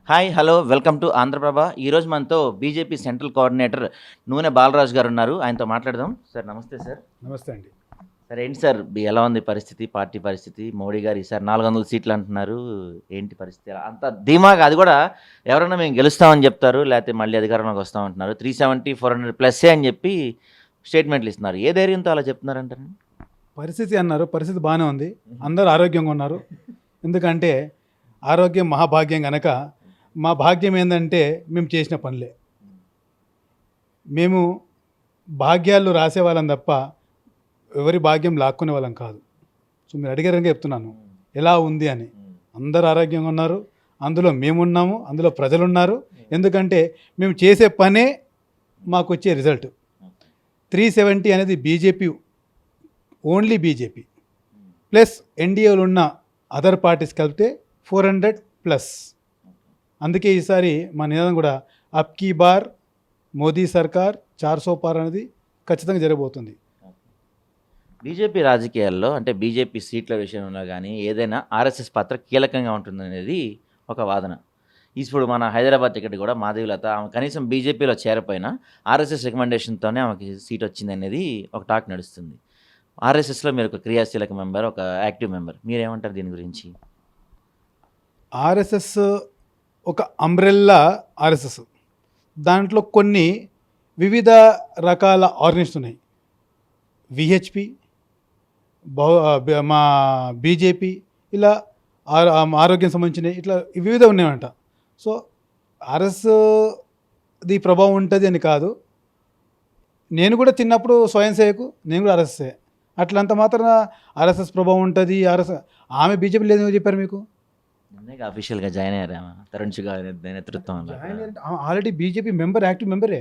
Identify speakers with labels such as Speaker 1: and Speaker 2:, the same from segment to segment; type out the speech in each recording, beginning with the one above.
Speaker 1: Hi hello welcome to Andhra Prabha. ఈరోజు మనతో BJP central coordinator నూనె బాలరాజు గారు ఉన్నారు. ఆయనతో మాట్లాడదాం. సార్ నమస్తే సార్.
Speaker 2: నమస్తే అండి.
Speaker 1: సార్ ఏంటి సార్ ఎలా ఉంది పరిస్థితి, పార్టీ పరిస్థితి? మోడీ గారు ఈసారి 400 సీట్లు అంటున్నారు. ఏంటి పరిస్థితి? అంత ధీమాగా అది కూడా ఎవరైనా మేము గెలుస్తామని చెప్తారు, లేకపోతే మళ్ళీ అధికారంలోకి వస్తామంటున్నారు. 370 400 ప్లస్సే అని చెప్పి స్టేట్మెంట్లు ఇస్తున్నారు. ఏ ధైర్యంతో అలా చెప్తున్నారంటారు?
Speaker 2: పరిస్థితి అన్నారు, పరిస్థితి బాగానే ఉంది. అందరూ ఆరోగ్యంగా ఉన్నారు. ఎందుకంటే ఆరోగ్యం మహాభాగ్యం కనుక మా భాగ్యం ఏంటంటే మేము చేసిన పనులే. మేము భాగ్యాలు రాసేవాళ్ళం తప్ప ఎవరి భాగ్యం లాక్కునే వాళ్ళం కాదు. సో మీరు అడిగారని చెప్తున్నాను ఎలా ఉంది అని. అందరూ ఆరోగ్యంగా ఉన్నారు, అందులో మేమున్నాము, అందులో ప్రజలు ఉన్నారు. ఎందుకంటే మేము చేసే పనే మాకు వచ్చే రిజల్ట్. 370 అనేది బీజేపీ, ఓన్లీ బీజేపీ ప్లస్ ఎన్డీఏలో ఉన్న అదర్ పార్టీస్ కలిపితే 400+. అందుకే ఈసారి మా నినాదం కూడా అబ్ కీ బార్ మోదీ సర్కార్ 400 పార్ అనేది ఖచ్చితంగా జరగబోతుంది.
Speaker 1: బీజేపీ రాజకీయాల్లో అంటే బీజేపీ సీట్ల విషయంలో కానీ ఏదైనా ఆర్ఎస్ఎస్ పాత్ర కీలకంగా ఉంటుందనేది ఒక వాదన. ఇప్పుడు మన హైదరాబాద్ టికెట్ కూడా మాధవీలత ఆమె కనీసం బీజేపీలో చేరపోయినా ఆర్ఎస్ఎస్ రికమెండేషన్తోనే ఆమెకి సీట్ వచ్చింది అనేది ఒక టాక్ నడుస్తుంది. ఆర్ఎస్ఎస్లో మీరు ఒక క్రియాశీలక మెంబర్, ఒక యాక్టివ్ మెంబర్, మీరేమంటారు దీని గురించి?
Speaker 2: ఆర్ఎస్ఎస్ ఒక అంబ్రెల్లా ఆర్ఎస్ఎస్. దాంట్లో కొన్ని వివిధ రకాల ఆర్గనైజేషన్స్ ఉన్నాయి. విహెచ్పి, మా బీజేపీ, ఇలా ఆరోగ్యం సంబంధించినవి, ఇట్లా వివిధ ఉన్నాయంట. సో ఆర్ఎస్ది ప్రభావం ఉంటుంది అని కాదు. నేను కూడా చిన్నప్పుడు స్వయం సేవకు, నేను కూడా ఆర్ఎస్ఏ. అట్లంత మాత్రం ఆర్ఎస్ఎస్ ప్రభావం ఉంటుంది. ఆమె బీజేపీ లేదని చెప్పారు మీకు?
Speaker 1: అఫీషియల్గా జాయిన్ అయ్యారా తరుణ్ చుగ్ నేతృత్వంలో?
Speaker 2: ఆల్రెడీ బీజేపీ మెంబర్, యాక్టివ్ మెంబరే.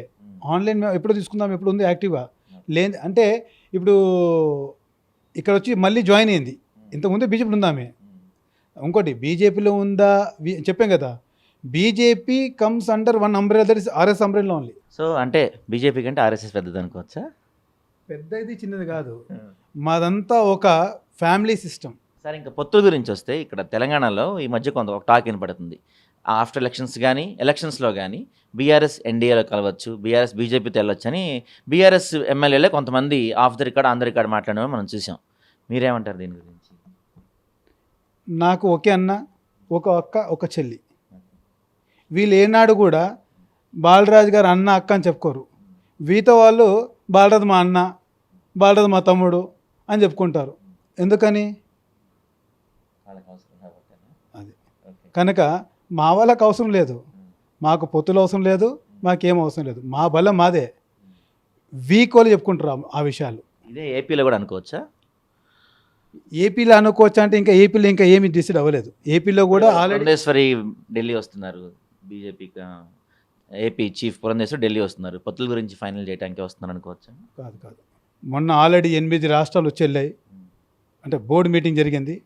Speaker 2: ఆన్లైన్ ఎప్పుడు తీసుకుందాం, ఎప్పుడు ఉంది యాక్టివ్గా లేదు అంటే ఇప్పుడు ఇక్కడ వచ్చి మళ్ళీ జాయిన్ అయింది. ఇంతకుముందే బీజేపీలో ఉందా ఆమె? ఇంకోటి బీజేపీలో ఉందా చెప్పాం కదా, BJP comes under one umbrella, that is RS umbrella only.
Speaker 1: So అంటే బీజేపీ కంటే ఆర్ఎస్ఎస్ పెద్దది అనుకోవచ్చా?
Speaker 2: పెద్దది చిన్నది కాదు, మాదంతా ఒక ఫ్యామిలీ సిస్టమ్.
Speaker 1: సార్ ఇంకా పొత్తుల గురించి వస్తే ఇక్కడ తెలంగాణలో ఈ మధ్య కొంత ఒక టాక్ వినపడుతుంది. ఆఫ్టర్ ఎలక్షన్స్ కానీ ఎలక్షన్స్లో కానీ బీఆర్ఎస్ ఎన్డీఏలో కలవచ్చు, బీఆర్ఎస్ బీజేపీతో వెళ్ళొచ్చు అని బీఆర్ఎస్ ఎమ్మెల్యేలే కొంతమంది of the record on the record మాట్లాడడం మనం చూసాం. మీరేమంటారు దీని గురించి?
Speaker 2: నాకు ఒకే అన్న, ఒక అక్క, ఒక చెల్లి. వీళ్ళు ఏనాడు కూడా బాలరాజు గారు అన్న అక్క అని చెప్పుకోరు. వీతో వాళ్ళు బాలరాజు మా అన్న, బాలరాజు మా తమ్ముడు అని చెప్పుకుంటారు. ఎందుకని? అది కనుక మా వాళ్ళకి అవసరం లేదు, మాకు పొత్తులు అవసరం లేదు, మాకేం అవసరం లేదు. మా బలం మాదే. వీక్ వాళ్ళు చెప్పుకుంటారు ఆ విషయాలు.
Speaker 1: ఇదే ఏపీలో కూడా అనుకోవచ్చా?
Speaker 2: ఏపీలో అనుకోవచ్చా అంటే ఇంకా ఏపీలో ఇంకా ఏమి డిసైడ్ అవ్వలేదు. ఏపీలో కూడా
Speaker 1: పురంధేశ్వరి ఢిల్లీ వస్తున్నారు, BJP AP chief Purandeswari Delhi వస్తున్నారు. పొత్తుల గురించి ఫైనల్ చేయడానికి వస్తున్నారు అనుకోవచ్చా?
Speaker 2: కాదు కాదు, మొన్న ఆల్రెడీ 8 రాష్ట్రాలు వచ్చి వెళ్ళాయి. అంటే బోర్డు మీటింగ్ జరిగింది.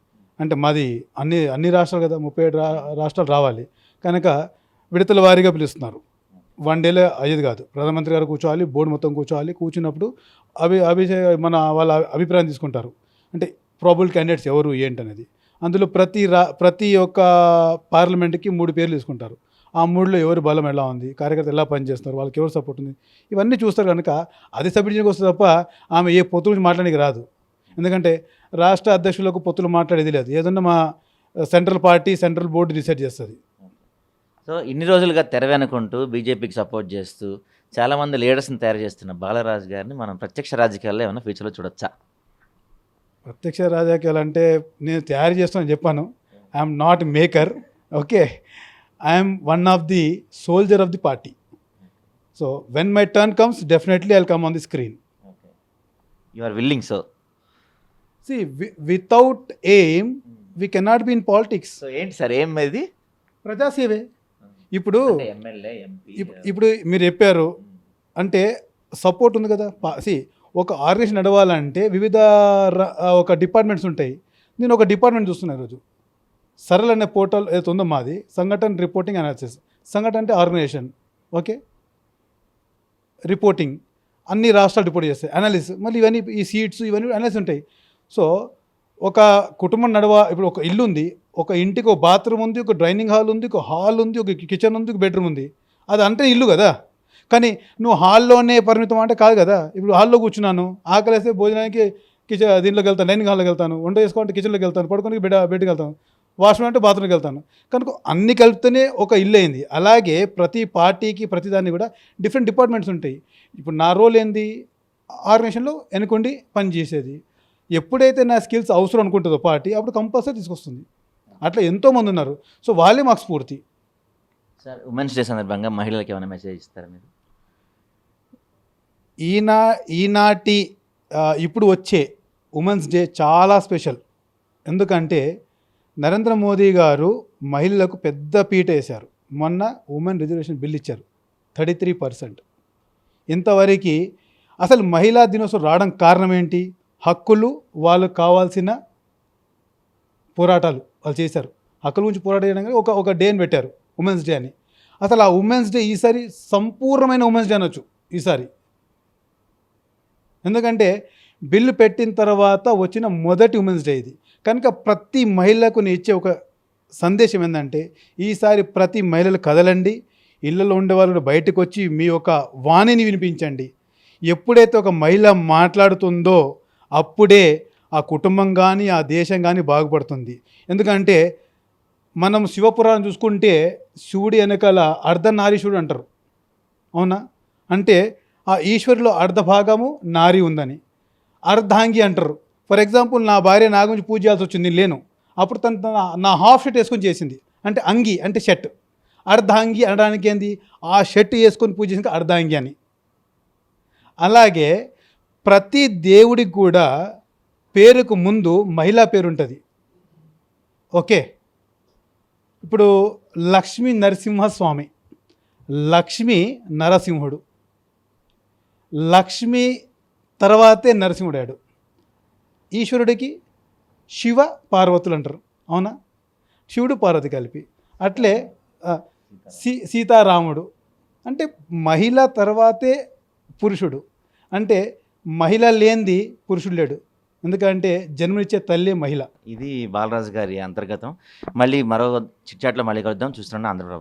Speaker 2: అంటే మాది అన్ని రాష్ట్రాలు కదా, 37 రాష్ట్రాలు రావాలి కనుక విడతల వారీగా పిలుస్తున్నారు. 1 డేలో అయ్యేది కాదు. ప్రధానమంత్రి గారు కూర్చోవాలి, బోర్డు మొత్తం కూర్చోవాలి. కూర్చున్నప్పుడు వాళ్ళ అభిప్రాయం తీసుకుంటారు. అంటే ప్రాబుల్ క్యాండిడేట్స్ ఎవరు ఏంటనేది. అందులో ప్రతి ఒక్క పార్లమెంట్కి 3 పేర్లు తీసుకుంటారు. ఆ 3లో ఎవరి బలం ఎలా ఉంది, కార్యకర్తలు ఎలా పనిచేస్తున్నారు, వాళ్ళకి ఎవరు సపోర్ట్ ఉంది, ఇవన్నీ చూస్తారు. కనుక అది సబ్మిట్ వస్తుంది తప్ప ఆమె ఏ పొత్తు గురించి మాట్లాడడానికి రాదు. ఎందుకంటే రాష్ట్ర అధ్యక్షులకు పొత్తులు మాట్లాడేది లేదు. ఏదన్నా మా central party, central board decide చేస్తుంది.
Speaker 1: సో ఇన్ని రోజులుగా తెరవెనుకుంటూ బీజేపీకి సపోర్ట్ చేస్తూ చాలామంది లీడర్స్ని తయారు చేస్తున్న బాలరాజు గారిని మనం ప్రత్యక్ష రాజకీయాల్లో ఏమైనా ఫ్యూచర్లో చూడొచ్చా?
Speaker 2: ప్రత్యక్ష రాజకీయాలు అంటే నేను తయారు చేస్తానని చెప్పాను. I'm not maker. Okay, I'm one of the soldier of the party. So when my turn comes definitely I'll come on the screen.
Speaker 1: You are willing. So
Speaker 2: See, without aim, we cannot be in politics.
Speaker 1: So ఏంటి sir ఏం ఇది?
Speaker 2: ప్రజాసేవే. ఇప్పుడు
Speaker 1: MLA, MP,
Speaker 2: ఇప్పుడు మీరు చెప్పారు అంటే support ఉంది కదా. ఒక ఆర్గనైజేషన్ నడవాలంటే వివిధ ఒక డిపార్ట్మెంట్స్ ఉంటాయి. నేను ఒక డిపార్ట్మెంట్ చూస్తున్నాను ఈరోజు. సరళ అనే పోర్టల్ ఏదైతే ఉందో మాది, సంఘటన రిపోర్టింగ్ అనాలిసిస్. సంఘటన అంటే ఆర్గనైజేషన్, ఓకే, రిపోర్టింగ్ అన్ని రాష్ట్రాలు రిపోర్ట్ చేస్తాయి. అనాలిసిస్ మళ్ళీ ఇవన్నీ ఈ సీట్స్ ఇవన్నీ అనాలిసిస్ ఉంటాయి. సో ఒక కుటుంబం ఇప్పుడు ఒక ఇల్లు ఉంది, ఒక ఇంటికి ఒక బాత్రూమ్ ఉంది, ఒక డైనింగ్ హాల్ ఉంది, ఒక హాల్ ఉంది, ఒక కిచెన్ ఉంది, ఒక బెడ్రూమ్ ఉంది. అది అంటే ఇల్లు కదా. కానీ నువ్వు హాల్లోనే పరిమితం అంటే కాదు కదా. ఇప్పుడు హాల్లో కూర్చున్నాను, ఆకలేస్తే భోజనానికి దీంట్లోకి వెళ్తాను, డైనింగ్ హాల్లోకి వెళ్తాను, వంట చేసుకోవాలంటే కిచెన్లోకి వెళ్తాను, పడుకోనికి బెడ్కి వెళ్తాను, వాష్రూమ్ అంటే బాత్రూమ్కి వెళ్తాను. కనుక అన్ని కలిపితేనే ఒక ఇల్లు అయింది. అలాగే ప్రతి పార్టీకి ప్రతి దాన్ని కూడా డిఫరెంట్ డిపార్ట్మెంట్స్ ఉంటాయి. ఇప్పుడు నా రోల్ ఏంది, ఆర్గనైజేషన్లో వెనుకొండి పని చేసేది. ఎప్పుడైతే నా స్కిల్స్ అవసరం అనుకుంటుందో పార్టీ, అప్పుడు కంపల్సరీ తీసుకొస్తుంది. అట్లా ఎంతోమంది ఉన్నారు. సో వాళ్ళే మాకు స్ఫూర్తి.
Speaker 1: సార్, ఉమెన్స్ డే సందర్భంగా మహిళలకు ఏమైనా మెసేజ్ ఇస్తారా మీరు?
Speaker 2: ఈనాటి ఇప్పుడు వచ్చే ఉమెన్స్ డే చాలా స్పెషల్. ఎందుకంటే నరేంద్ర మోదీ గారు మహిళలకు పెద్ద పీట వేశారు. మొన్న ఉమెన్ రిజర్వేషన్ బిల్ ఇచ్చారు 33%. ఇంతవరకు అసలు మహిళా దినోత్సవం రావడం కారణం ఏంటి? హక్కులు, వాళ్ళకు కావాల్సిన పోరాటాలు వాళ్ళు చేశారు. హక్కుల గురించి పోరాటం చేయడానికి ఒక డేని పెట్టారు, ఉమెన్స్ డే అని. అసలు ఆ ఉమెన్స్ డే ఈసారి సంపూర్ణమైన ఉమెన్స్ డే అనొచ్చు ఈసారి. ఎందుకంటే బిల్లు పెట్టిన తర్వాత వచ్చిన మొదటి ఉమెన్స్ డే ఇది. కనుక ప్రతి మహిళకు నేను ఇచ్చే ఒక సందేశం ఏంటంటే, ఈసారి ప్రతి మహిళలు కదలండి, ఇళ్ళలో ఉండే వాళ్ళు బయటకు వచ్చి మీ యొక్క వాణిని వినిపించండి. ఎప్పుడైతే ఒక మహిళ మాట్లాడుతుందో అప్పుడే ఆ కుటుంబం కానీ ఆ దేశం కానీ బాగుపడుతుంది. ఎందుకంటే మనం శివపురాణం చూసుకుంటే శివుడి వెనకాల అర్ధనారీశ్వరుడు అంటారు, అవునా? అంటే ఆ ఈశ్వరులో అర్ధ భాగము నారి ఉందని. అర్ధాంగి అంటారు. ఫర్ ఎగ్జాంపుల్, నా భార్య నా గురించి పూజ చేయాల్సి వచ్చింది, నేను లేను. అప్పుడు తను నా హాఫ్ షర్ట్ వేసుకొని చేసింది, అంటే అంగి అంటే షర్ట్. అర్ధాంగి అనడానికి ఏంది, ఆ షర్ట్ వేసుకొని పూజ చేసింది అర్ధాంగి అని. అలాగే ప్రతి దేవుడికి కూడా పేరుకు ముందు మహిళా పేరు ఉంటుంది. ఓకే, ఇప్పుడు లక్ష్మీ నరసింహస్వామి, లక్ష్మీ నరసింహుడు, లక్ష్మి తర్వాతే నరసింహుడాడు. ఈశ్వరుడికి శివ పార్వతులు అంటారు, అవునా? శివుడు పార్వతి కలిపి. అట్లే సీతారాముడు అంటే మహిళ తర్వాతే పురుషుడు. అంటే మహిళ లేనిది పురుషుడు లేడు. ఎందుకంటే జన్మనిచ్చే తల్లి మహిళ.
Speaker 1: ఇది బాలరాజు గారి అంతర్గతం. మళ్ళీ మరో చిట్చాట్లో మళ్ళీ కలుద్దాం. చూస్తున్నాను ఆంధ్రప్రభ.